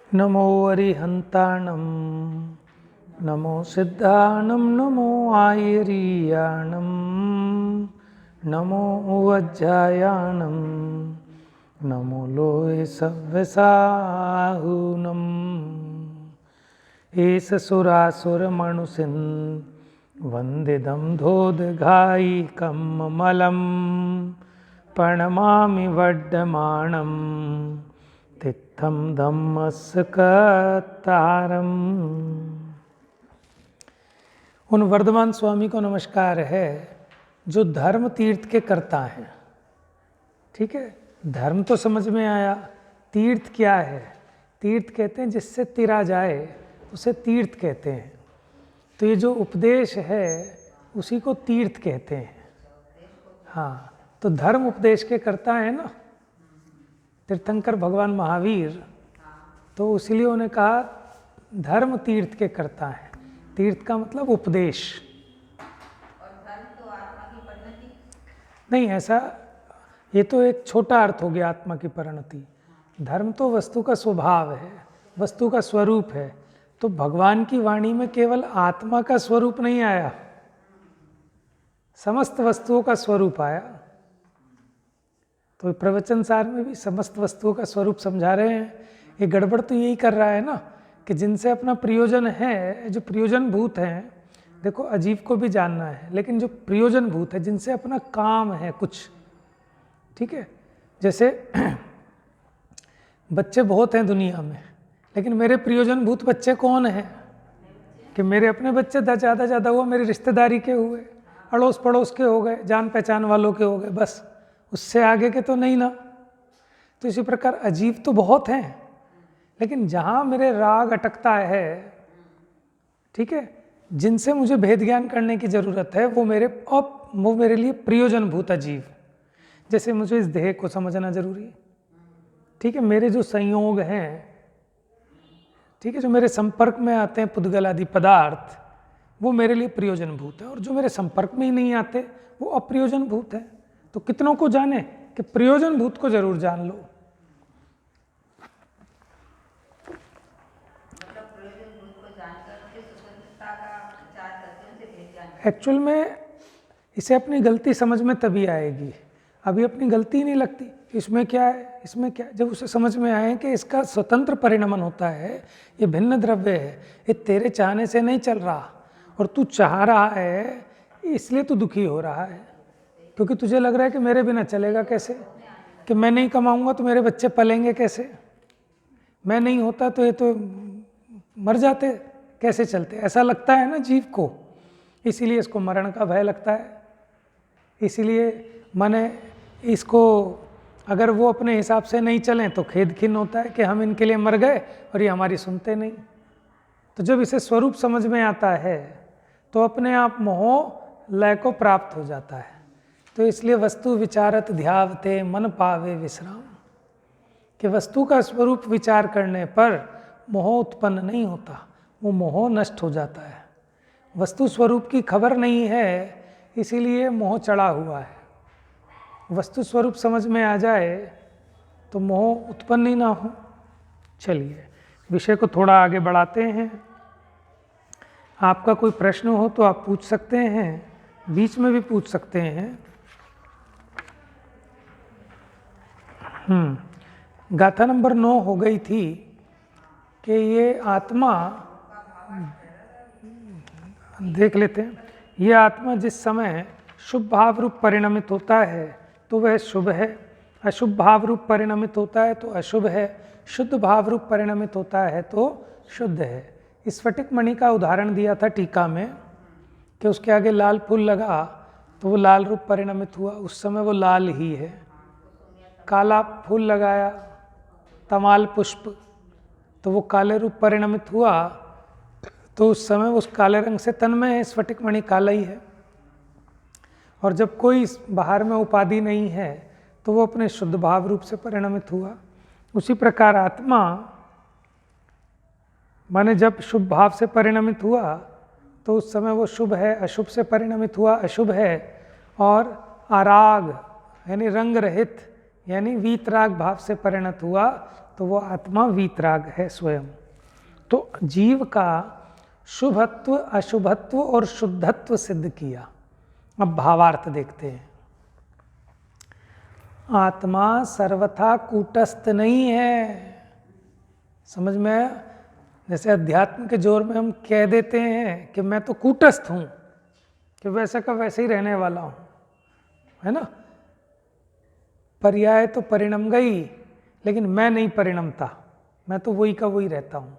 नमो अरिहन्ताणं नमो सिद्धाणं नमो आयरीयाणं नमो वज्जायाणं नमो लोये सव्यसाहुनम् एष सुरासुरमणुसिन् वन्दिदं धोदघायिकं ममलं प्रणमामि वड्डमाणं तित्थं धम्मस्कतारम। उन वर्धमान स्वामी को नमस्कार है जो धर्म तीर्थ के करता है। ठीक है, धर्म तो समझ में आया, तीर्थ क्या है? तीर्थ कहते हैं जिससे तिरा जाए उसे तीर्थ कहते हैं। तो ये जो उपदेश है उसी को तीर्थ कहते हैं। हाँ, तो धर्म उपदेश के करता है ना तीर्थंकर भगवान महावीर, तो इसलिए उन्होंने कहा धर्म तीर्थ के करता है। तीर्थ का मतलब उपदेश। और धर्म तो आत्मा की परिणति नहीं, ऐसा ये तो एक छोटा अर्थ हो गया आत्मा की परिणति। धर्म तो वस्तु का स्वभाव है, वस्तु का स्वरूप है। तो भगवान की वाणी में केवल आत्मा का स्वरूप नहीं आया, समस्त वस्तुओं का स्वरूप आया। तो प्रवचन सार में भी समस्त वस्तुओं का स्वरूप समझा रहे हैं। ये गड़बड़ तो यही कर रहा है ना कि जिनसे अपना प्रयोजन है, जो प्रयोजन भूत हैं, देखो अजीव को भी जानना है, लेकिन जो प्रयोजन भूत है जिनसे अपना काम है कुछ, ठीक है, जैसे बच्चे बहुत हैं दुनिया में, लेकिन मेरे प्रयोजन भूत बच्चे कौन हैं? कि मेरे अपने बच्चे ज़्यादा हुआ, मेरी रिश्तेदारी के हुए, अड़ोस पड़ोस के हो गए, जान पहचान वालों के हो गए, बस उससे आगे के तो नहीं ना। तो इसी प्रकार अजीव तो बहुत हैं, लेकिन जहाँ मेरे राग अटकता है, ठीक है, जिनसे मुझे भेद ज्ञान करने की ज़रूरत है, वो मेरे लिए प्रयोजन भूत अजीव। जैसे मुझे इस देह को समझना जरूरी है, ठीक है, मेरे जो संयोग हैं, ठीक है, जो मेरे संपर्क में आते हैं पुद्गल आदि पदार्थ, वो मेरे लिए प्रयोजन भूत है। और जो मेरे संपर्क में ही नहीं आते वो अप्रयोजन भूत है। तो कितनों को जाने कि प्रयोजन भूत को जरूर जान लो। मतलब प्रयोजन भूत को जानकर उनकी स्वतंत्रता का विचार करके उनसे भेद ज्ञान। एक्चुअल में इसे अपनी गलती समझ में तभी आएगी, अभी अपनी गलती नहीं लगती। इसमें क्या है, इसमें क्या है? जब उसे समझ में आए कि इसका स्वतंत्र परिणमन होता है, ये भिन्न द्रव्य है, ये तेरे चाहने से नहीं चल रहा, और तू चाह रहा है इसलिए तू दुखी हो रहा है, क्योंकि तुझे लग रहा है कि मेरे बिना चलेगा कैसे, कि मैं नहीं कमाऊंगा तो मेरे बच्चे पलेंगे कैसे, मैं नहीं होता तो ये तो मर जाते, कैसे चलते, ऐसा लगता है ना जीव को। इसीलिए इसको मरण का भय लगता है। इसीलिए माने इसको अगर वो अपने हिसाब से नहीं चलें तो खेद खिन्न होता है कि हम इनके लिए मर गए और ये हमारी सुनते नहीं। तो जब इसे स्वरूप समझ में आता है तो अपने आप मोह लय को प्राप्त हो जाता है। तो इसलिए वस्तु विचारत ध्यावते मन पावे विश्राम, कि वस्तु का स्वरूप विचार करने पर मोह उत्पन्न नहीं होता, वो मोह नष्ट हो जाता है। वस्तु स्वरूप की खबर नहीं है, इसीलिए मोह चढ़ा हुआ है। वस्तु स्वरूप समझ में आ जाए तो मोह उत्पन्न ही ना हो। चलिए विषय को थोड़ा आगे बढ़ाते हैं। आपका कोई प्रश्न हो तो आप पूछ सकते हैं, बीच में भी पूछ सकते हैं। गाथा नंबर 9 हो गई थी कि ये आत्मा, देख लेते हैं, ये आत्मा जिस समय शुभ भाव रूप परिणमित होता है तो वह शुभ है, अशुभ भाव रूप परिणमित होता है तो अशुभ है, शुद्ध भाव रूप परिणमित होता है तो शुद्ध है। स्फटिक मणि का उदाहरण दिया था टीका में कि उसके आगे लाल फूल लगा तो वो लाल रूप परिणमित हुआ, उस समय वो लाल ही है। काला फूल लगाया, तमाल पुष्प, तो वो काले रूप परिणमित हुआ, तो उस समय उस काले रंग से तन्मय है, स्फटिक मणि काला ही है। और जब कोई बाहर में उपाधि नहीं है तो वो अपने शुद्ध भाव रूप से परिणमित हुआ। उसी प्रकार आत्मा माने जब शुभ भाव से परिणमित हुआ तो उस समय वो शुभ है, अशुभ से परिणमित हुआ अशुभ है, और आराग यानी रंग रहित यानी वीतराग भाव से परिणत हुआ तो वो आत्मा वीतराग है स्वयं। तो जीव का शुभत्व, अशुभत्व और शुद्धत्व सिद्ध किया। अब भावार्थ देखते हैं। आत्मा सर्वथा कूटस्थ नहीं है। समझ में आया? जैसे अध्यात्म के जोर में हम कह देते हैं कि मैं तो कूटस्थ हूं, कि वैसा का वैसे ही रहने वाला हूं, है ना। पर्याय तो परिणम गई, लेकिन मैं नहीं परिणमता, मैं तो वही का वही रहता हूं।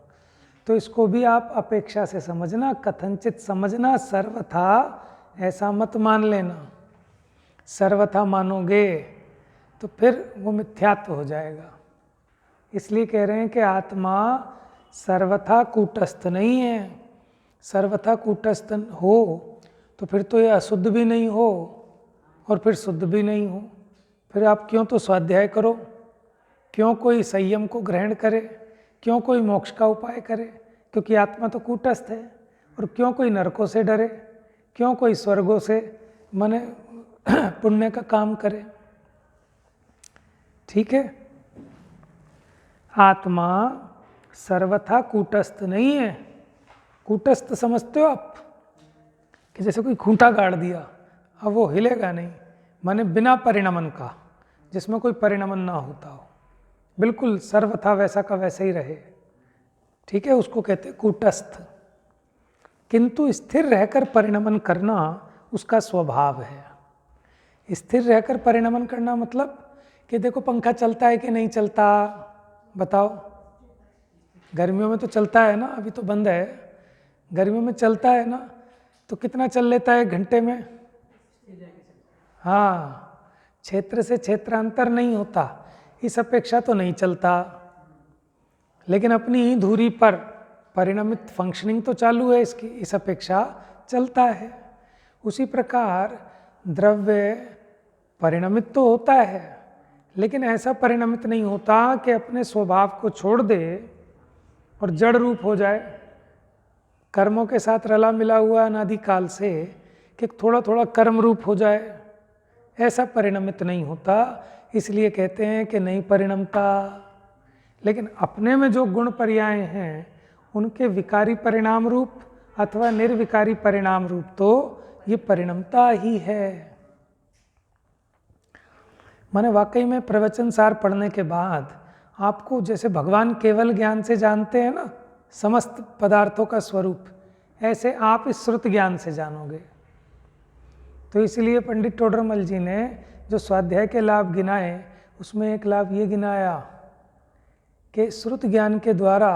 तो इसको भी आप अपेक्षा से समझना, कथनचित समझना। सर्वथा ऐसा मत मान लेना। सर्वथा मानोगे तो फिर वो मिथ्यात्व हो जाएगा। इसलिए कह रहे हैं कि आत्मा सर्वथा कूटस्थ नहीं है। सर्वथा कूटस्थ हो तो फिर तो ये अशुद्ध भी नहीं हो और फिर शुद्ध भी नहीं हो। फिर आप क्यों तो स्वाध्याय करो, क्यों कोई संयम को ग्रहण करे, क्यों कोई मोक्ष का उपाय करे, क्योंकि आत्मा तो कूटस्थ है। और क्यों कोई नरकों से डरे, क्यों कोई स्वर्गों से माने पुण्य का काम करे। ठीक है, आत्मा सर्वथा कूटस्थ नहीं है। कूटस्थ समझते हो आप कि जैसे कोई खूंटा गाड़ दिया, अब वो हिलेगा नहीं, माने बिना परिणमन का, जिसमें कोई परिणमन ना होता हो, बिल्कुल सर्वथा वैसा का वैसे ही रहे। ठीक है, उसको कहते हैं कूटस्थ। किंतु स्थिर रहकर परिणमन करना उसका स्वभाव है। स्थिर रहकर परिणमन करना मतलब कि देखो पंखा चलता है कि नहीं चलता, बताओ। गर्मियों में तो चलता है ना, अभी तो बंद है। गर्मियों में चलता है ना, तो कितना चल लेता है घंटे में? हाँ, क्षेत्र से क्षेत्रांतर नहीं होता, इस अपेक्षा तो नहीं चलता। लेकिन अपनी ही धुरी पर परिणमित फंक्शनिंग तो चालू है इसकी, इस अपेक्षा चलता है। उसी प्रकार द्रव्य परिणमित तो होता है, लेकिन ऐसा परिणमित नहीं होता कि अपने स्वभाव को छोड़ दे और जड़ रूप हो जाए, कर्मों के साथ रला मिला हुआ अनादि काल से, कि थोड़ा थोड़ा कर्म रूप हो जाए। ऐसा परिणमित नहीं होता, इसलिए कहते हैं कि नहीं परिणमता। लेकिन अपने में जो गुण पर्याय हैं उनके विकारी परिणाम रूप अथवा निर्विकारी परिणाम रूप तो ये परिणमता ही है। माने वाकई में प्रवचन सार पढ़ने के बाद आपको जैसे भगवान केवल ज्ञान से जानते हैं ना समस्त पदार्थों का स्वरूप, ऐसे आप इस श्रुत ज्ञान से जानोगे। तो इसलिए पंडित टोडरमल जी ने जो स्वाध्याय के लाभ गिनाए, उसमें एक लाभ ये गिनाया कि श्रुत ज्ञान के द्वारा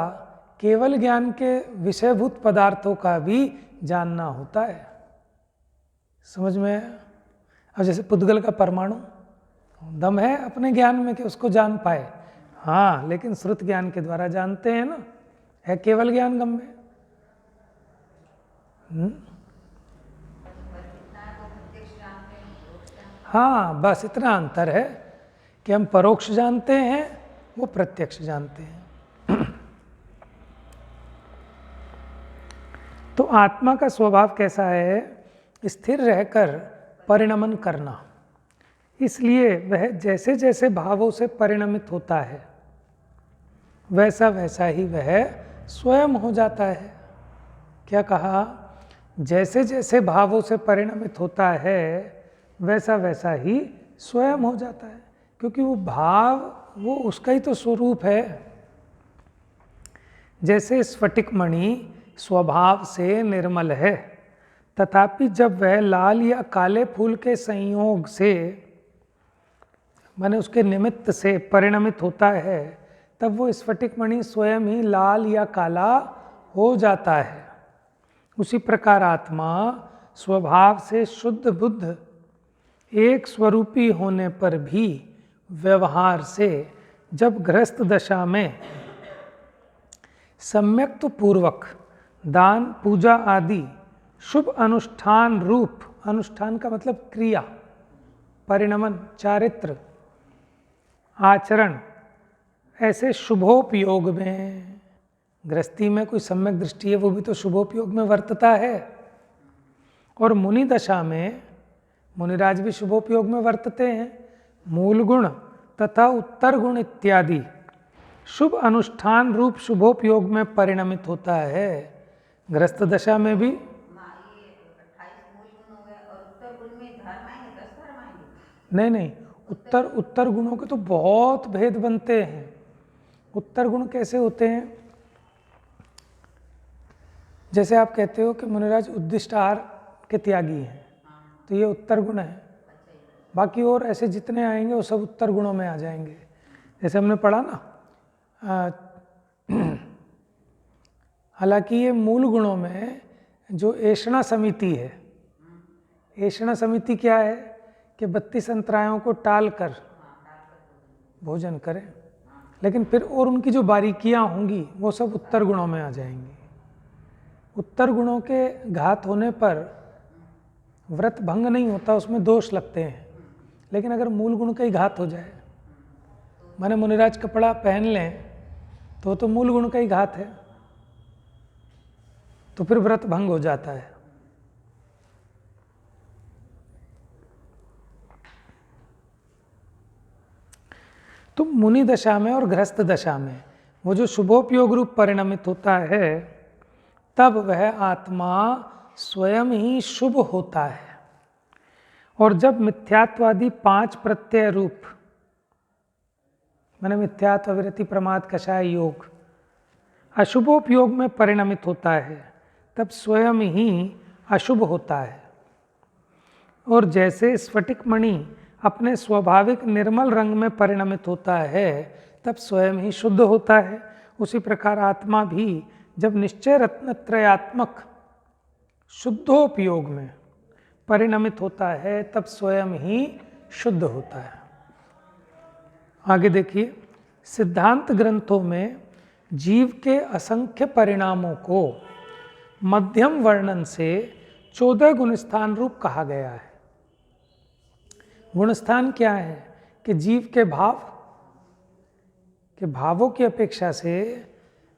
केवल ज्ञान के विषयभूत पदार्थों का भी जानना होता है। समझ में? अब जैसे पुद्गल का परमाणु दम है अपने ज्ञान में कि उसको जान पाए, हाँ, लेकिन श्रुत ज्ञान के द्वारा जानते हैं ना, है केवल ज्ञान गम्य। हाँ, बस इतना अंतर है कि हम परोक्ष जानते हैं, वो प्रत्यक्ष जानते हैं। तो आत्मा का स्वभाव कैसा है? स्थिर रहकर परिणमन करना। इसलिए वह जैसे जैसे भावों से परिणमित होता है वैसा वैसा ही वह स्वयं हो जाता है। क्या कहा? जैसे जैसे भावों से परिणमित होता है वैसा वैसा ही स्वयं हो जाता है, क्योंकि वो भाव वो उसका ही तो स्वरूप है। जैसे स्फटिक मणि स्वभाव से निर्मल है, तथापि जब वह लाल या काले फूल के संयोग से माने उसके निमित्त से परिणमित होता है, तब वो स्फटिक मणि स्वयं ही लाल या काला हो जाता है। उसी प्रकार आत्मा स्वभाव से शुद्ध बुद्ध एक स्वरूपी होने पर भी व्यवहार से जब गृहस्थ दशा में सम्यक्त पूर्वक दान पूजा आदि शुभ अनुष्ठान रूप, अनुष्ठान का मतलब क्रिया, परिणमन, चारित्र, आचरण, ऐसे शुभोपयोग में, गृहस्थी में कोई सम्यक दृष्टि है वो भी तो शुभोपयोग में वर्तता है, और मुनि दशा में मुनिराज भी शुभोपयोग में वर्तते हैं। मूल गुण तथा उत्तर गुण इत्यादि शुभ अनुष्ठान रूप शुभोपयोग में परिणमित होता है। ग्रस्त दशा में भी माँ ये 28 मूल गुण हो गए और उत्तर गुण में धर्म आएंगे, 10 धर्म आएंगे। नहीं नहीं, उत्तर गुणों के तो बहुत भेद बनते हैं। उत्तर गुण कैसे होते हैं? जैसे आप कहते हो कि मुनिराज उद्दिष्ट आहार के त्यागी हैं, तो ये उत्तर गुण है। बाकी और ऐसे जितने आएंगे वो सब उत्तर गुणों में आ जाएंगे। जैसे हमने पढ़ा ना, हालांकि ये मूल गुणों में जो ऐषणा समिति है, ऐषणा समिति क्या है कि 32 अंतरायों को टाल कर भोजन करें, लेकिन फिर और उनकी जो बारीकियां होंगी वो सब उत्तर गुणों में आ जाएंगी। उत्तर गुणों के घात होने पर व्रत भंग नहीं होता, उसमें दोष लगते हैं। लेकिन अगर मूल गुण का ही घात हो जाए, माने मुनिराज कपड़ा पहन लें तो मूल गुण का ही घात है, तो फिर व्रत भंग हो जाता है। तो मुनि दशा में और गृहस्थ दशा में वो जो शुभोपयोग रूप परिणमित होता है, तब वह आत्मा स्वयं ही शुभ होता है। और जब मिथ्यात्वादी 5 प्रत्यय रूप, माने मिथ्यात्व, विरति, प्रमाद, कषाय, योग, अशुभोपयोग में परिणमित होता है, तब स्वयं ही अशुभ होता है। और जैसे स्फटिक मणि अपने स्वाभाविक निर्मल रंग में परिणमित होता है, तब स्वयं ही शुद्ध होता है, उसी प्रकार आत्मा भी जब निश्चय रत्नत्रयात्मक शुद्धोपयोग में परिणमित होता है, तब स्वयं ही शुद्ध होता है। आगे देखिए, सिद्धांत ग्रंथों में जीव के असंख्य परिणामों को मध्यम वर्णन से 14 गुणस्थान रूप कहा गया है। गुणस्थान क्या है कि जीव के भावों की अपेक्षा से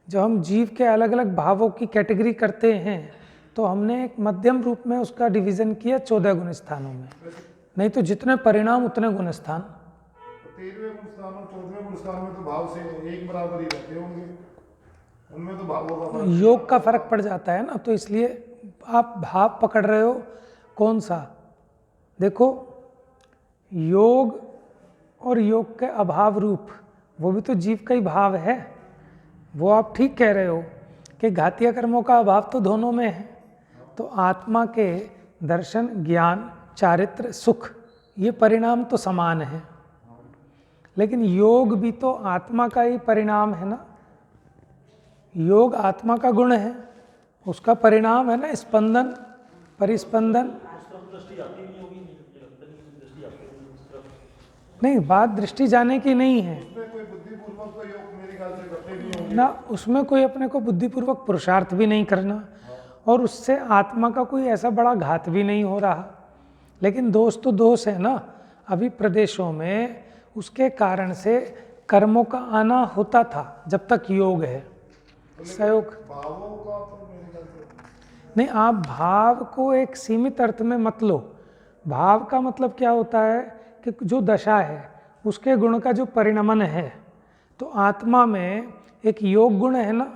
जो हम जीव के अलग अलग भावों की कैटेगरी करते हैं, तो हमने एक मध्यम रूप में उसका डिवीजन किया 14 गुणस्थानों में। नहीं तो जितने परिणाम उतने गुणस्थान। 13वें गुणस्थान और 14वें गुणस्थान में तो भाव से एक बराबर ही रहते होंगे, उनमें तो भावों का फर्क, योग का फर्क पड़ जाता है ना, तो इसलिए आप भाव पकड़ रहे हो कौन सा। देखो, योग और योग के अभाव रूप वो भी तो जीव का ही भाव है। वो आप ठीक कह रहे हो कि घातीय कर्मों का अभाव तो दोनों में है। तो आत्मा के दर्शन, ज्ञान, चारित्र, सुख, ये परिणाम तो समान है, लेकिन योग भी तो आत्मा का ही परिणाम है ना। योग आत्मा का गुण है, उसका परिणाम है ना स्पंदन, परिस्पंदन। नहीं, बात दृष्टि जाने की नहीं है उसमें कोई बुद्धिपूर्वक तो योग मेरे ख्याल से करते नहीं होंगे ना, उसमें कोई अपने को बुद्धिपूर्वक पुरुषार्थ भी नहीं करना, और उससे आत्मा का कोई ऐसा बड़ा घात भी नहीं हो रहा। लेकिन दोष तो दोष है ना। अभी प्रदेशों में उसके कारण से कर्मों का आना होता था जब तक योग है, सहयोग। भावों का तो मेरे ख्याल से नहीं, आप भाव को एक सीमित अर्थ में मत लो। भाव का मतलब क्या होता है कि जो दशा है उसके गुण का जो परिणमन है, तो आत्मा में एक योग गुण है ना,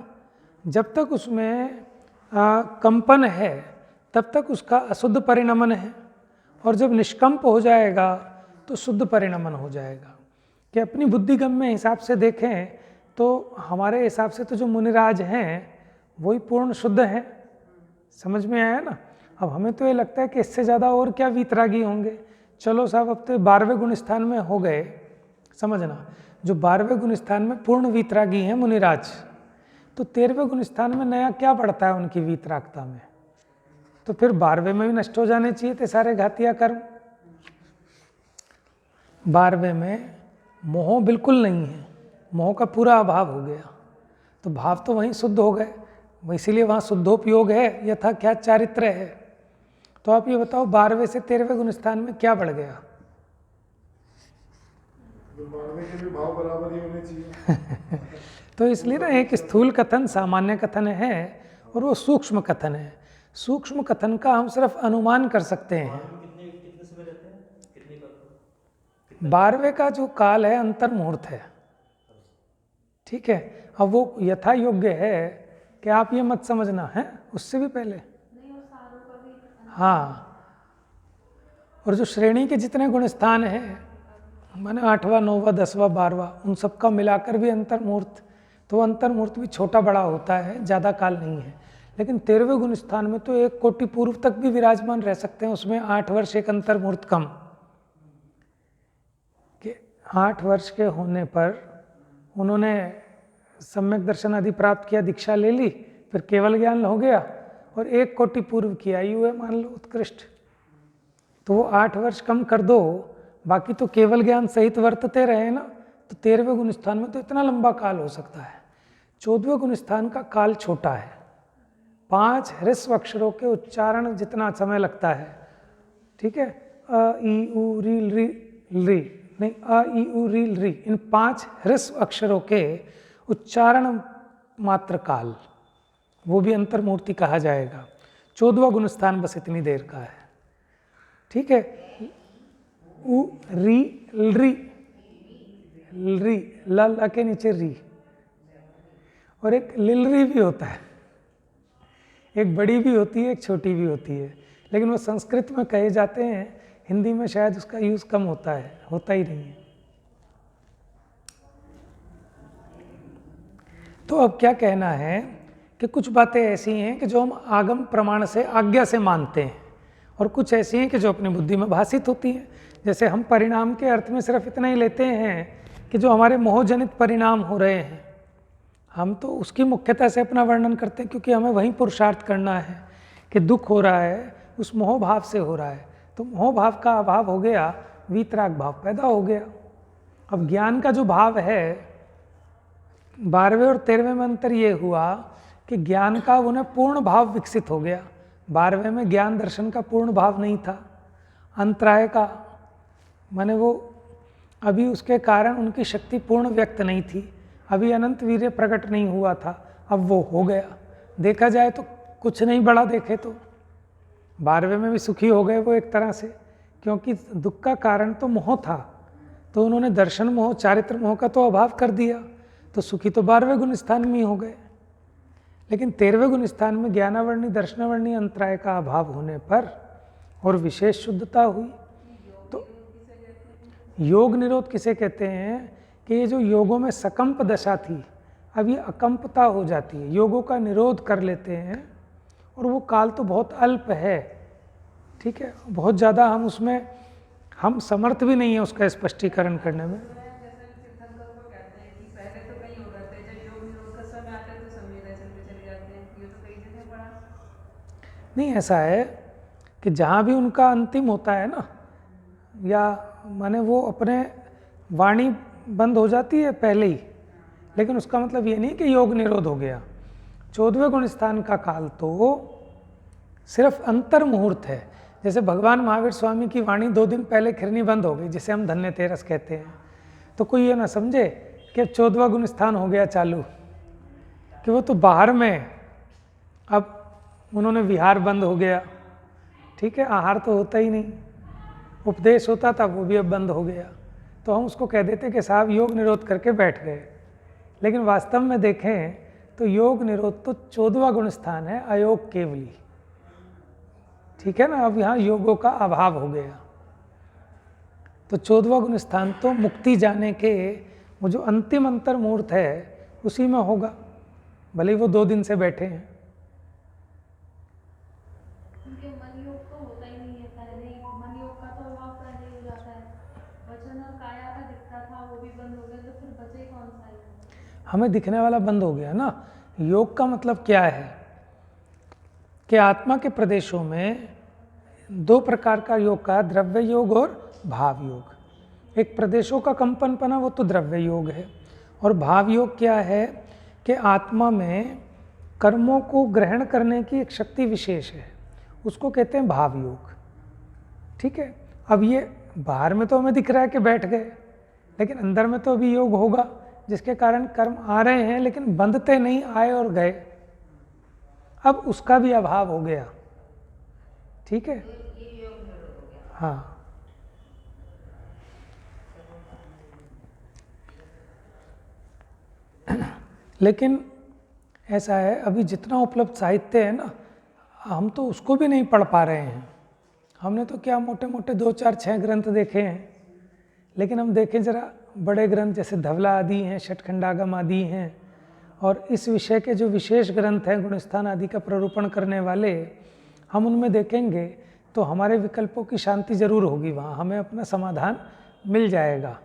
जब तक उसमें कंपन है तब तक उसका अशुद्ध परिणमन है, और जब निष्कंप हो जाएगा तो शुद्ध परिणमन हो जाएगा। कि अपनी बुद्धिगम्य हिसाब से देखें तो हमारे हिसाब से तो जो मुनिराज हैं वही पूर्ण शुद्ध हैं। समझ में आया ना। अब हमें तो ये लगता है कि इससे ज़्यादा और क्या वीतरागी होंगे। चलो साहब, अब तो 12वें गुणस्थान में हो गए, समझना, जो 12वें गुणस्थान में पूर्ण वीतरागी हैं मुनिराज, तो 13वें गुणस्थान में नया क्या बढ़ता है उनकी वीतरागता में। तो फिर 12वें में भी नष्ट हो जाने चाहिए थे सारे घातिया कर्म। 12वें में मोह बिल्कुल नहीं है, मोह का पूरा अभाव हो गया, तो भाव तो वहीं शुद्ध हो गए, इसीलिए वहाँ शुद्धोपयोग है, यथा क्या चारित्र है। तो आप ये बताओ 12वें से 13वें गुणस्थान में क्या बढ़ गया। 12वें के भी भाव बराबर ही होने चाहिए तो इसलिए ना, एक स्थूल कथन सामान्य कथन है और वो सूक्ष्म कथन है। सूक्ष्म कथन का हम सिर्फ अनुमान कर सकते हैं। 12वें का जो काल है अंतर मुहूर्त है, ठीक है, अब वो यथा योग्य है कि आप ये मत समझना है, उससे भी पहले। हाँ, और जो श्रेणी के जितने गुण स्थान हैं, माने 8वां 9वां 10वां 12वां, उन सबका मिलाकर भी अंतर्मुहूर्त, तो अंतर्मुहूर्त भी छोटा बड़ा होता है, ज़्यादा काल नहीं है। लेकिन 13वें गुण स्थान में तो 1 कोटि पूर्व तक भी विराजमान रह सकते हैं, उसमें 8 वर्ष एक अंतर्मुहूर्त कम, कि 8 वर्ष के होने पर उन्होंने सम्यक दर्शन आदि प्राप्त किया, दीक्षा ले ली, फिर केवल ज्ञान हो गया, और 1 कोटि पूर्व की आयु है मान लो उत्कृष्ट, तो वो 8 वर्ष कम कर दो, बाकी तो केवल ज्ञान सहित वर्तते रहे ना, तो 13वें गुण स्थान में तो इतना लंबा काल हो सकता है। 14वें गुण स्थान का काल छोटा है, 5 ह्रस्व अक्षरों के उच्चारण जितना समय लगता है, ठीक है, अ ई उ री री री, नहीं अ ई उ री री, इन 5 ह्रस्व अक्षरों के उच्चारण मात्र काल, वो भी अंतर्मूर्ति कहा जाएगा। 14वां गुण स्थान बस इतनी देर का है, ठीक है। उ री री री, ल के नीचे री, और एक लिलरी भी होता है, एक बड़ी भी होती है, एक छोटी भी होती है, लेकिन वो संस्कृत में कहे जाते हैं, हिंदी में शायद उसका यूज कम होता है, होता ही नहीं है। तो अब क्या कहना है कि कुछ बातें ऐसी हैं कि जो हम आगम प्रमाण से आज्ञा से मानते हैं, और कुछ ऐसी हैं कि जो अपनी बुद्धि में भाषित होती हैं। जैसे हम परिणाम के अर्थ में सिर्फ इतना ही लेते हैं कि जो हमारे मोहजनित परिणाम हो रहे हैं, हम तो उसकी मुख्यता से अपना वर्णन करते हैं, क्योंकि हमें वहीं पुरुषार्थ करना है कि दुख हो रहा है उस मोह भाव से हो रहा है, तो मोह भाव का अभाव हो गया, वीतराग भाव पैदा हो गया। अब ज्ञान का जो भाव है, 12वें और 13वें में अंतर ये हुआ कि ज्ञान का उन्हें पूर्ण भाव विकसित हो गया। 12वें में ज्ञान दर्शन का पूर्ण भाव नहीं था, अंतराय का, माने वो अभी उसके कारण उनकी शक्ति पूर्ण व्यक्त नहीं थी, अभी अनंत वीर्य प्रकट नहीं हुआ था, अब वो हो गया। देखा जाए तो कुछ नहीं बड़ा देखे तो 12वें में भी सुखी हो गए वो एक तरह से, क्योंकि दुख का कारण तो मोह था, तो उन्होंने दर्शन मोह चारित्र मोह का तो अभाव कर दिया, तो सुखी तो 12वें गुण स्थान में ही हो गए। लेकिन 13वें गुण स्थान में ज्ञानावर्णी दर्शनावर्णी अंतराय का अभाव होने पर और विशेष शुद्धता हुई। तो योग निरोध किसे कहते हैं कि ये जो योगों में सकंप दशा थी, अब ये अकंपता हो जाती है, योगों का निरोध कर लेते हैं, और वो काल तो बहुत अल्प है, ठीक है, बहुत ज़्यादा हम समर्थ भी नहीं है उसका स्पष्टीकरण करने में। नहीं, ऐसा है कि जहाँ भी उनका अंतिम होता है ना, या माने वो अपने वाणी बंद हो जाती है पहले ही, लेकिन उसका मतलब ये नहीं कि योग निरोध हो गया। 14वें गुण स्थान का काल तो सिर्फ अंतर मुहूर्त है। जैसे भगवान महावीर स्वामी की वाणी 2 दिन पहले खिरनी बंद हो गई, जिसे हम धन्य तेरस कहते हैं, तो कोई ये ना समझे कि 14वां गुण स्थान हो गया चालू, कि वो तो बाहर में, अब उन्होंने विहार बंद हो गया, ठीक है, आहार तो होता ही नहीं, उपदेश होता था वो भी अब बंद हो गया, तो हम उसको कह देते कि साहब योग निरोध करके बैठ गए। लेकिन वास्तव में देखें तो योग निरोध तो 14वां गुण स्थान है, अयोग केवली, ठीक है ना। अब यहाँ योगों का अभाव हो गया, तो 14वां गुण स्थान तो मुक्ति जाने के वो जो अंतिम अंतर मुहूर्त है उसी में होगा, भले ही वो 2 दिन से बैठे हैं। उनके मन योग तो होता ही नहीं है, पहले ही मन योग का तो अभाव पहले ही हो जाता है, वचन और काया का दिखता था वो भी बंद हो गया, तो फिर बचे कौन सा योग? हमें दिखने वाला बंद हो गया ना। योग का मतलब क्या है कि आत्मा के प्रदेशों में 2 प्रकार का योग का, द्रव्य योग और भाव योग। एक प्रदेशों का कंपनपना, वो तो द्रव्य योग है, और भाव योग क्या है कि आत्मा में कर्मों को ग्रहण करने की एक शक्ति विशेष है, उसको कहते हैं भाव योग, ठीक है। अब ये बाहर में तो हमें दिख रहा है कि बैठ गए, लेकिन अंदर में तो अभी योग होगा, जिसके कारण कर्म आ रहे हैं लेकिन बंधते नहीं, आए और गए, अब उसका भी अभाव हो गया, ठीक है। हाँ, लेकिन ऐसा है, अभी जितना उपलब्ध साहित्य है ना, हम तो उसको भी नहीं पढ़ पा रहे हैं। हमने तो क्या मोटे मोटे 2, 4, 6 ग्रंथ देखे हैं, लेकिन हम देखें जरा बड़े ग्रंथ जैसे धवला आदि हैं, षटखंडागम आदि हैं, और इस विषय के जो विशेष ग्रंथ हैं गुणस्थान आदि का प्ररूपण करने वाले, हम उनमें देखेंगे तो हमारे विकल्पों की शांति जरूर होगी, वहाँ हमें अपना समाधान मिल जाएगा।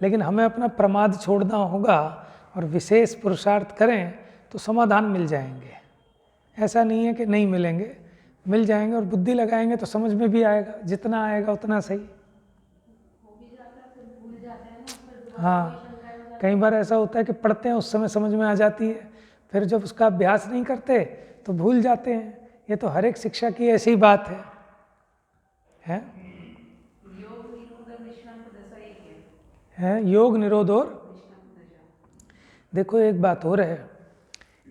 लेकिन हमें अपना प्रमाद छोड़ना होगा और विशेष पुरुषार्थ करें तो समाधान मिल जाएंगे। ऐसा नहीं है कि नहीं मिलेंगे, मिल जाएंगे, और बुद्धि लगाएंगे तो समझ में भी आएगा, जितना आएगा उतना सही। हाँ, कई बार ऐसा होता है कि पढ़ते हैं उस समय समझ में आ जाती है, फिर जब उसका अभ्यास नहीं करते तो भूल जाते हैं। ये तो हर एक शिक्षा की ऐसी बात है। योग निरोध और देखो एक बात और है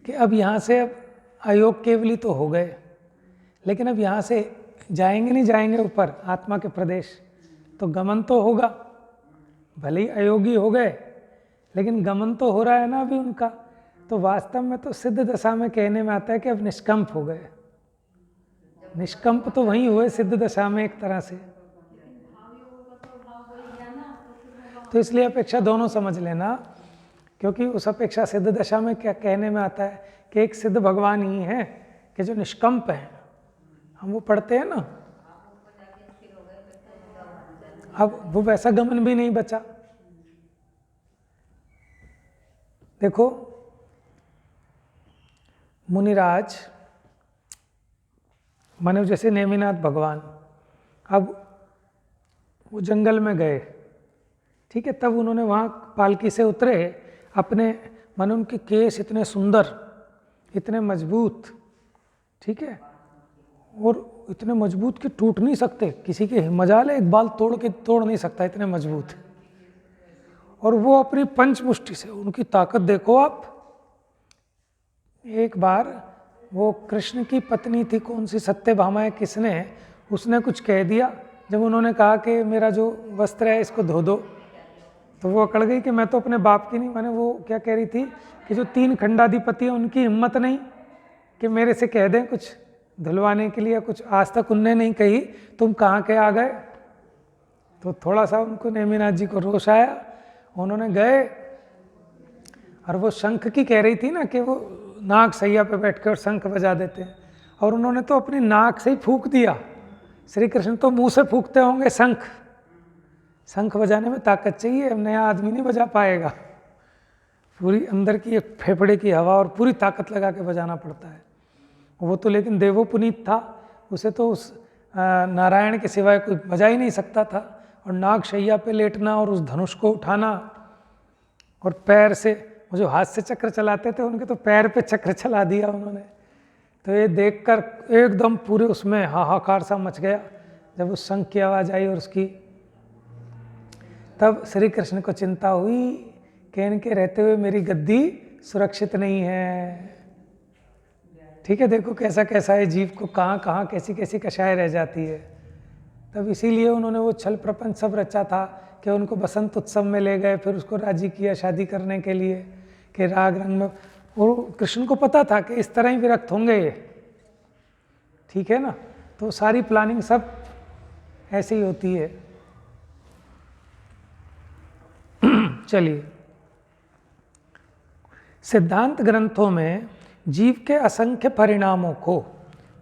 कि अब यहाँ से अब अयोग केवली तो हो गए, लेकिन अब यहाँ से जाएंगे नहीं जाएंगे ऊपर आत्मा के प्रदेश, तो गमन तो होगा। भले ही अयोगी हो गए लेकिन गमन तो हो रहा है ना अभी उनका। तो वास्तव में तो सिद्ध दशा में कहने में आता है कि अब निष्कंप हो गए। निष्कंप तो वहीं हुए सिद्ध दशा में एक तरह से। तो इसलिए अपेक्षा दोनों समझ लेना, क्योंकि उस अपेक्षा सिद्ध दशा में क्या कहने में आता है कि एक सिद्ध भगवान ही है कि जो निष्कंप है। हम वो पढ़ते हैं ना, अब वो वैसा गमन भी नहीं बचा। देखो मुनिराज माने जैसे नेमिनाथ भगवान, अब वो जंगल में गए, ठीक है, तब उन्होंने वहाँ पालकी से उतरे, अपने माने उनके केस इतने सुंदर, इतने मजबूत, ठीक है, और इतने मजबूत कि टूट नहीं सकते, किसी के मजाल है एक बाल तोड़ नहीं सकता, इतने मजबूत। और वो अपनी पंचमुष्टि से, उनकी ताकत देखो आप। एक बार वो कृष्ण की पत्नी थी, कौन सी सत्यभामा है किसने, उसने कुछ कह दिया, जब उन्होंने कहा कि मेरा जो वस्त्र है इसको धो दो, तो वो अकड़ गई कि मैं तो अपने बाप की नहीं, माने वो क्या कह रही थी कि जो 3 खंडाधिपति है उनकी हिम्मत नहीं कि मेरे से कह दें कुछ धुलवाने के लिए, कुछ आज तक उनने नहीं कही, तुम कहाँ के आ गए। तो थोड़ा सा उनको नेमिनाथ जी को रोष आया, उन्होंने गए, और वो शंख की कह रही थी ना कि वो नाक सैया पे बैठ कर शंख बजा देते हैं, और उन्होंने तो अपनी नाक से ही फूंक दिया। श्री कृष्ण तो मुंह से फूंकते होंगे शंख, शंख बजाने में ताकत चाहिए, नया आदमी नहीं बजा पाएगा, पूरी अंदर की एक फेफड़े की हवा और पूरी ताकत लगा के बजाना पड़ता है। वो तो लेकिन देवो पुनीत था, उसे तो उस नारायण के सिवाय कोई बजा ही नहीं सकता था। और नाग शैया पे लेटना और उस धनुष को उठाना, और पैर से, वो जो हाथ से चक्र चलाते थे उनके तो पैर पे चक्र चला दिया उन्होंने। तो ये देखकर एकदम पूरे उसमें हाहाकार सा मच गया जब उस शंख की आवाज़ आई और उसकी, तब श्री कृष्ण को चिंता हुई कि इनके रहते हुए मेरी गद्दी सुरक्षित नहीं है। ठीक है, देखो कैसा कैसा है जीव को, कहाँ कहाँ कैसी कैसी कषाय रह जाती है। तब इसीलिए उन्होंने वो छल प्रपंच सब रचा था कि उनको बसंत उत्सव में ले गए, फिर उसको राजी किया शादी करने के लिए कि राग रंग में, और कृष्ण को पता था कि इस तरह ही विरक्त होंगे ये, ठीक है ना। तो सारी प्लानिंग सब ऐसे ही होती है। चलिए, सिद्धांत ग्रंथों में जीव के असंख्य परिणामों को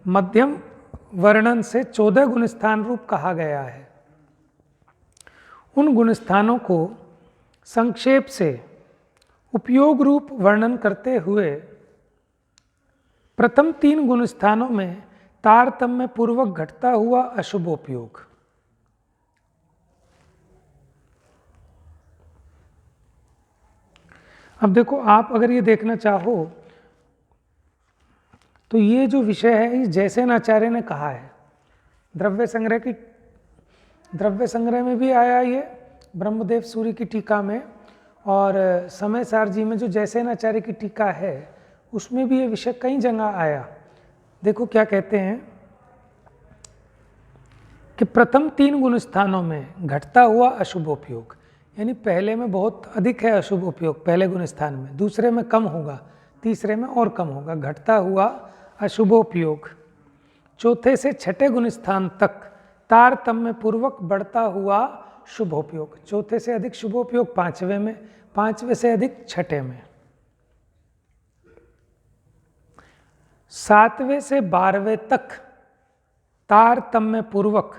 मध्यम वर्णन से 14 गुणस्थान रूप कहा गया है। उन गुणस्थानों को संक्षेप से उपयोग रूप वर्णन करते हुए प्रथम 3 गुणस्थानों में तारतम्य पूर्वक घटता हुआ अशुभोपयोग, अब देखो आप अगर ये देखना चाहो तो ये जो विषय है ये जैसेनाचार्य ने कहा है, द्रव्य संग्रह में भी आया ये, ब्रह्मदेव सूर्य की टीका में, और समय सार जी में जो जैसेनाचार्य की टीका है उसमें भी ये विषय कई जगह आया। देखो क्या कहते हैं कि प्रथम 3 गुण स्थानों में घटता हुआ अशुभोपयोग, यानी पहले में बहुत अधिक है अशुभ उपयोग, पहले गुण स्थान में, दूसरे में कम होगा, तीसरे में और कम होगा, घटता हुआ अशुभोपयोग। चौथे से छठे गुण स्थान तक तारतम्य पूर्वक बढ़ता हुआ शुभोपयोग। चौथे से अधिक शुभोपयोग पांचवें में, पांचवें से अधिक छठे में। सातवें से 12वें तक तारतम्य पूर्वक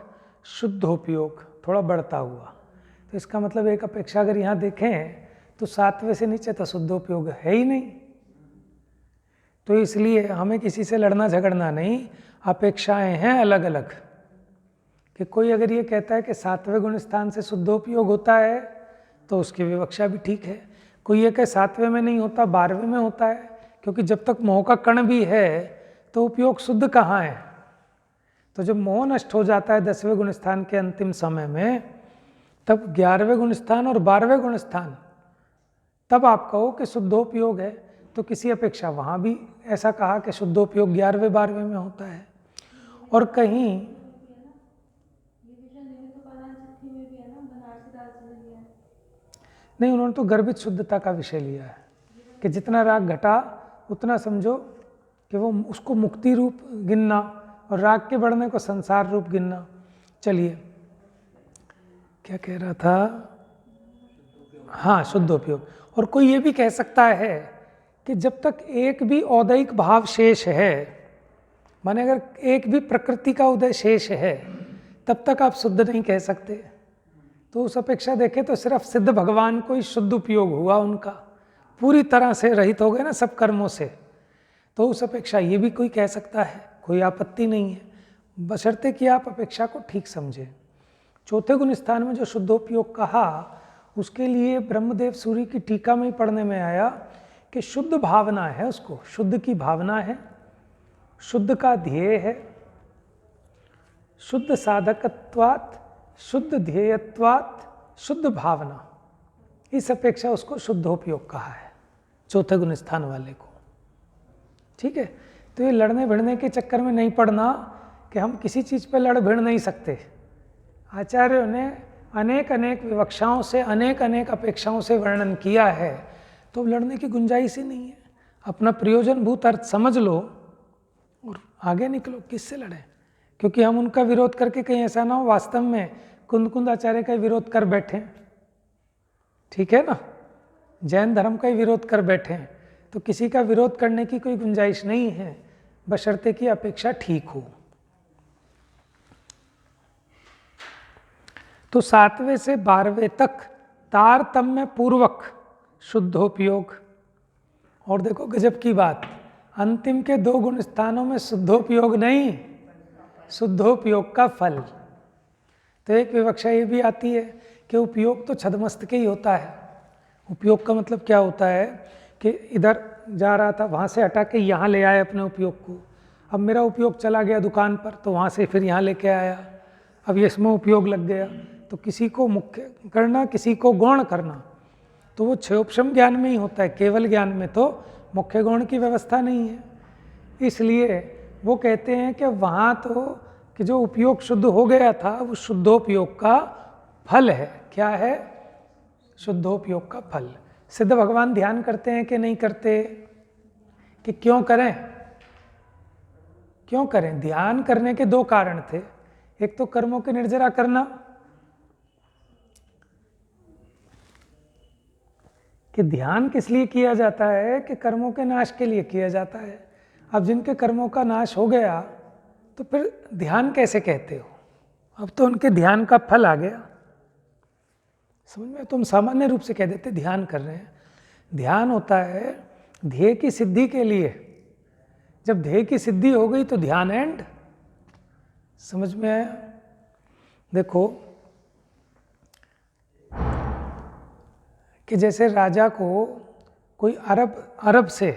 शुद्धोपयोग, थोड़ा बढ़ता हुआ। तो इसका मतलब एक अपेक्षा अगर यहाँ देखें तो 7वें से नीचे तो शुद्धोपयोग है ही नहीं। तो इसलिए हमें किसी से लड़ना झगड़ना नहीं, अपेक्षाएं हैं अलग अलग। कि कोई अगर ये कहता है कि 7वें गुण स्थान से शुद्धोपयोग होता है तो उसकी विवक्षा भी ठीक है। कोई ये कहे 7वें में नहीं होता, 12वें में होता है, क्योंकि जब तक मोह का कण भी है तो उपयोग शुद्ध कहाँ है। तो जब मोह नष्ट हो जाता है 10वें गुण स्थान के अंतिम समय में, तब 11वें गुण स्थान और 12वें गुण स्थान, तब आप कहो कि शुद्धोपयोग है। तो किसी अपेक्षा वहाँ भी ऐसा कहा कि शुद्धोपयोग 11वें 12वें में होता है। और कहीं नहीं, उन्होंने तो गर्भित शुद्धता का विषय लिया है कि जितना राग घटा उतना समझो कि वो उसको मुक्ति रूप गिनना और राग के बढ़ने को संसार रूप गिनना। चलिए, क्या कह रहा था? हाँ, शुद्धोपयोग। और कोई ये भी कह सकता है कि जब तक एक भी औदैहिक भाव शेष है, माने अगर एक भी प्रकृति का उदय शेष है, तब तक आप शुद्ध नहीं कह सकते। तो उस अपेक्षा देखें तो सिर्फ सिद्ध भगवान को ही शुद्ध उपयोग हुआ, उनका पूरी तरह से रहित हो गए ना सब कर्मों से। तो उस अपेक्षा ये भी कोई कह सकता है, कोई आपत्ति नहीं है, बशर्ते कि आप अपेक्षा को ठीक समझें। चौथे गुण स्थान में जो शुद्धोपयोग कहा, उसके लिए ब्रह्मदेव सूरी की टीका में ही पढ़ने में आया कि शुद्ध भावना है, उसको शुद्ध की भावना है, शुद्ध का ध्येय है, शुद्ध साधकत्वात्, शुद्ध ध्येयत्वात्, शुद्ध भावना। इस अपेक्षा उसको शुद्धोपयोग कहा है चौथे गुण स्थान वाले को। ठीक है, तो ये लड़ने भिड़ने के चक्कर में नहीं पड़ना कि हम किसी चीज़ पर लड़ भिड़ नहीं सकते। आचार्यों ने अनेक अनेक विवक्षाओं से, अनेक अनेक अपेक्षाओं से वर्णन किया है, तो लड़ने की गुंजाइश ही नहीं है। अपना प्रयोजनभूत अर्थ समझ लो और आगे निकलो, किससे लड़ें? क्योंकि हम उनका विरोध करके कहीं ऐसा ना हो वास्तव में कुंद आचार्य का विरोध कर बैठे, ठीक है ना, जैन धर्म का ही विरोध कर बैठे हैं। तो किसी का विरोध करने की कोई गुंजाइश नहीं है, बशर्ते की अपेक्षा ठीक हो। तो 7वें से 12वें तक तारतम्य पूर्वक शुद्धोपयोग। और देखो गजब की बात, अंतिम के 2 गुण स्थानों में शुद्धोपयोग नहीं, शुद्धोपयोग का फल। तो एक विवक्षा ये भी आती है कि उपयोग तो छदमस्तक ही होता है। उपयोग का मतलब क्या होता है कि इधर जा रहा था, वहाँ से हटा के यहाँ ले आए अपने उपयोग को। अब मेरा उपयोग चला गया दुकान पर, तो वहाँ से फिर यहाँ लेके आया, अब इसमें उपयोग लग गया। तो किसी को मुख्य करना, किसी को गौण करना, तो वो क्षयोपशम ज्ञान में ही होता है। केवल ज्ञान में तो मुख्य गौण की व्यवस्था नहीं है। इसलिए वो कहते हैं कि वहाँ तो कि जो उपयोग शुद्ध हो गया था, वो शुद्धोपयोग का फल है। क्या है? शुद्धोपयोग का फल। सिद्ध भगवान ध्यान करते हैं कि नहीं करते? कि क्यों करें? क्यों करें? ध्यान करने के 2 कारण थे। एक तो कर्मों के निर्जरा करना, कि ध्यान किस लिए किया जाता है? कि कर्मों के नाश के लिए किया जाता है। अब जिनके कर्मों का नाश हो गया तो फिर ध्यान कैसे कहते हो? अब तो उनके ध्येय का फल आ गया। समझ में? तुम सामान्य रूप से कह देते ध्यान कर रहे हैं। ध्यान होता है ध्येय की सिद्धि के लिए। जब ध्येय की सिद्धि हो गई तो ध्यान एंड। समझ में आया? देखो कि जैसे राजा को कोई अरब से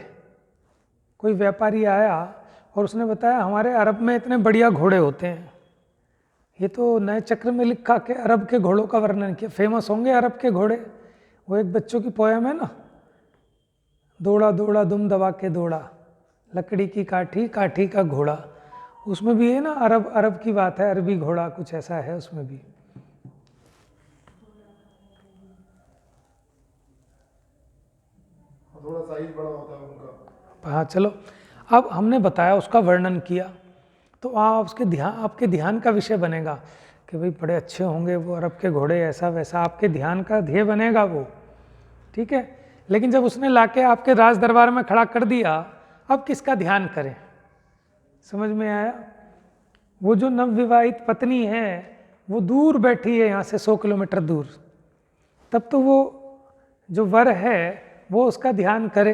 कोई व्यापारी आया और उसने बताया हमारे अरब में इतने बढ़िया घोड़े होते हैं। ये तो नए चक्र में लिखा के अरब के घोड़ों का वर्णन किया। फेमस होंगे अरब के घोड़े। वो एक बच्चों की पोयम है ना, दौड़ा दौड़ा दुम दबा के दौड़ा, लकड़ी की काठी काठी का घोड़ा। उसमें भी है ना अरब की बात है, अरबी घोड़ा कुछ ऐसा है उसमें भी। थोड़ा साइज बड़ा होता है उनका। हाँ चलो, अब हमने बताया, उसका वर्णन किया, तो आप उसके ध्यान, आपके ध्यान का विषय बनेगा कि भाई बड़े अच्छे होंगे वो अरब के घोड़े, ऐसा वैसा, आपके ध्यान का ध्येय बनेगा वो, ठीक है। लेकिन जब उसने लाके आपके राज दरबार में खड़ा कर दिया, अब किसका ध्यान करें? समझ में आया? वो जो नवविवाहित पत्नी है वो दूर बैठी है यहाँ से 100 किलोमीटर दूर, तब तो वो जो वर है वो उसका ध्यान करे,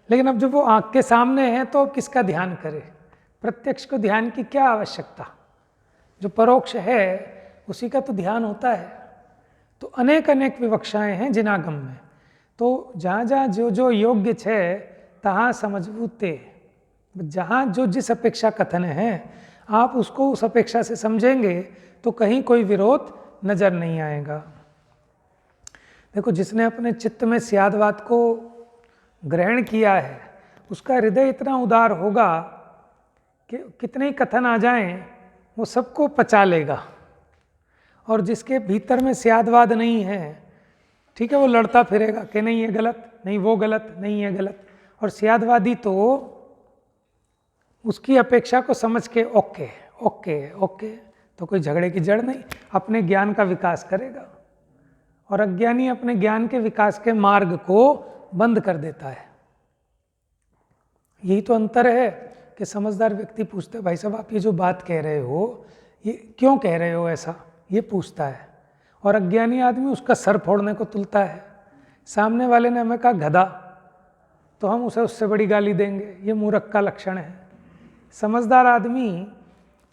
लेकिन अब जब वो आँख के सामने है तो अब किसका ध्यान करे? प्रत्यक्ष को ध्यान की क्या आवश्यकता? जो परोक्ष है उसी का तो ध्यान होता है। तो अनेक अनेक विवक्षाएं हैं जिनागम में, तो जहाँ जहाँ जो जो योग्य है तहाँ समझबूते, जहाँ जो जिस अपेक्षा कथन है आप उसको उस अपेक्षा से समझेंगे तो कहीं कोई विरोध नजर नहीं आएगा। देखो, जिसने अपने चित्त में स्यादवाद को ग्रहण किया है उसका हृदय इतना उदार होगा कि कितने ही कथन आ जाएं वो सबको पचा लेगा, और जिसके भीतर में स्यादवाद नहीं है, ठीक है, वो लड़ता फिरेगा कि नहीं ये गलत, नहीं वो गलत, नहीं ये गलत, और स्यादवादी तो उसकी अपेक्षा को समझ के ओके ओके ओके, तो कोई झगड़े की जड़ नहीं, अपने ज्ञान का विकास करेगा, और अज्ञानी अपने ज्ञान के विकास के मार्ग को बंद कर देता है। यही तो अंतर है कि समझदार व्यक्ति पूछता है, भाई साहब आप ये जो बात कह रहे हो ये क्यों कह रहे हो ऐसा, ये पूछता है, और अज्ञानी आदमी उसका सर फोड़ने को तुलता है। सामने वाले ने हमें कहा गधा, तो हम उसे उससे बड़ी गाली देंगे, ये मूर्ख का लक्षण है। समझदार आदमी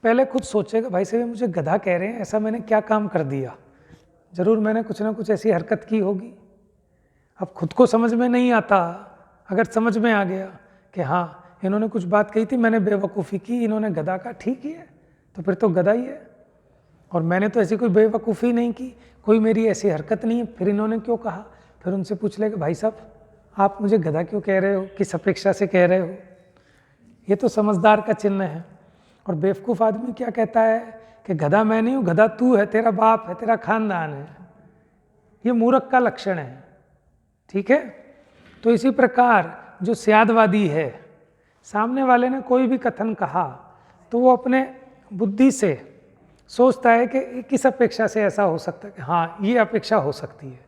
पहले खुद सोचेगा, भाई साहब मुझे गधा कह रहे हैं, ऐसा मैंने क्या काम कर दिया, जरूर मैंने कुछ ना कुछ ऐसी हरकत की होगी। अब खुद को समझ में नहीं आता, अगर समझ में आ गया कि हाँ इन्होंने कुछ बात कही थी, मैंने बेवकूफ़ी की, इन्होंने गधा कहा, ठीक ही है, तो फिर तो गधा ही है, और मैंने तो ऐसी कोई बेवकूफ़ी नहीं की, कोई मेरी ऐसी हरकत नहीं है, फिर इन्होंने क्यों कहा? फिर उनसे पूछ लेगा, भाई साहब आप मुझे गधा क्यों कह रहे हो, किस अपेक्षा से कह रहे हो? ये तो समझदार का चिन्ह है। और बेवकूफ़ आदमी क्या कहता है कि गधा मैं नहीं हूँ, गधा तू है, तेरा बाप है, तेरा खानदान है, ये मूर्ख का लक्षण है, ठीक है। तो इसी प्रकार जो स्यादवादी है, सामने वाले ने कोई भी कथन कहा तो वो अपने बुद्धि से सोचता है कि किस अपेक्षा से ऐसा हो सकता है, कि हाँ ये अपेक्षा हो सकती है,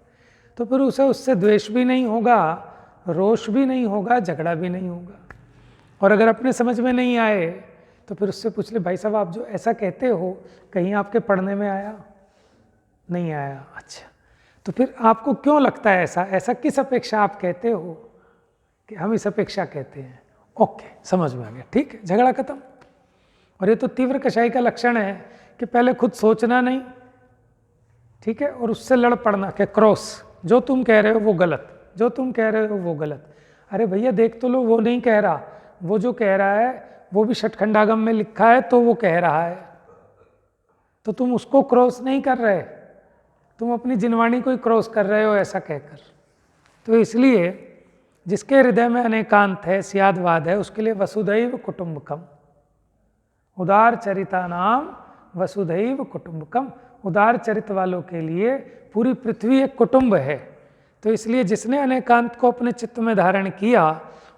तो फिर उसे उससे द्वेष भी नहीं होगा, रोष भी नहीं होगा, झगड़ा भी नहीं होगा। और अगर अपने समझ में नहीं आए तो फिर उससे पूछ ले, भाई साहब आप जो ऐसा कहते हो कहीं आपके पढ़ने में आया? नहीं आया। अच्छा, तो फिर आपको क्यों लगता है ऐसा, ऐसा किस अपेक्षा आप कहते हो? कि हम इस अपेक्षा कहते हैं। ओके, समझ में आ गया, ठीक है, झगड़ा खत्म। और ये तो तीव्र कषाई का लक्षण है कि पहले खुद सोचना नहीं, ठीक है, और उससे लड़ पड़ना कि क्रॉस, जो तुम कह रहे हो वो गलत, जो तुम कह रहे हो वो गलत। अरे भैया देख तो लो, वो नहीं कह रहा, वो जो कह रहा है वो भी षटखंडागम में लिखा है तो वो कह रहा है, तो तुम उसको क्रॉस नहीं कर रहे, तुम अपनी जिनवाणी को ही क्रॉस कर रहे हो ऐसा कहकर। तो इसलिए जिसके हृदय में अनेकांत है, स्यादवाद है, उसके लिए वसुधैव कुटुंबकम, उदार चरिता नाम वसुधैव कुटुंबकम, उदार चरित वालों के लिए पूरी पृथ्वी एक कुटुंब है। तो इसलिए जिसने अनेकांत को अपने चित्त में धारण किया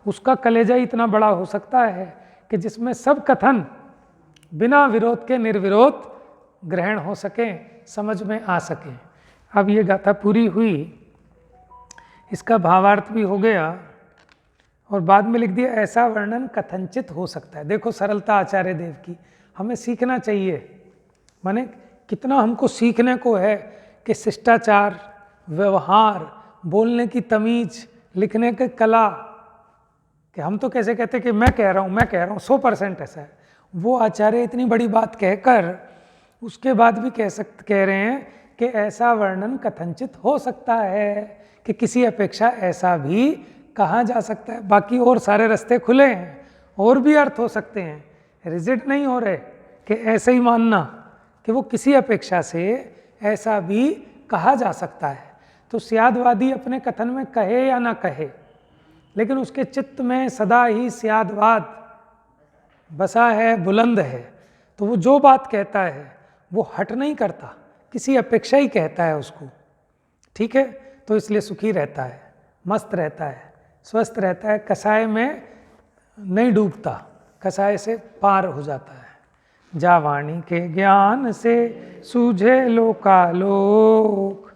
उसका कलेजा इतना बड़ा हो सकता है कि जिसमें सब कथन बिना विरोध के निर्विरोध ग्रहण हो सकें, समझ में आ सकें। अब ये गाथा पूरी हुई, इसका भावार्थ भी हो गया, और बाद में लिख दिया ऐसा वर्णन कथनचित हो सकता है। देखो सरलता आचार्य देव की, हमें सीखना चाहिए, माने कितना हमको सीखने को है कि शिष्टाचार, व्यवहार, बोलने की तमीज, लिखने की कला, कि हम तो कैसे कहते कि मैं कह रहा हूँ 100% ऐसा है, वो आचार्य इतनी बड़ी बात कहकर उसके बाद भी कह रहे हैं कि ऐसा वर्णन कथनचित हो सकता है, कि किसी अपेक्षा ऐसा भी कहा जा सकता है। बाकी और सारे रास्ते खुले हैं, और भी अर्थ हो सकते हैं, रिजिड नहीं हो रहे कि ऐसे ही मानना कि वो किसी अपेक्षा से ऐसा भी कहा जा सकता है। तो स्यादवादी अपने कथन में कहे या ना कहे, लेकिन उसके चित्त में सदा ही स्यादवाद बसा है, बुलंद है, तो वो जो बात कहता है वो हट नहीं करता, किसी अपेक्षा ही कहता है उसको, ठीक है। तो इसलिए सुखी रहता है, मस्त रहता है, स्वस्थ रहता है, कसाय में नहीं डूबता, कसाय से पार हो जाता है। जा वाणी के ज्ञान से सूझे लोकालोक,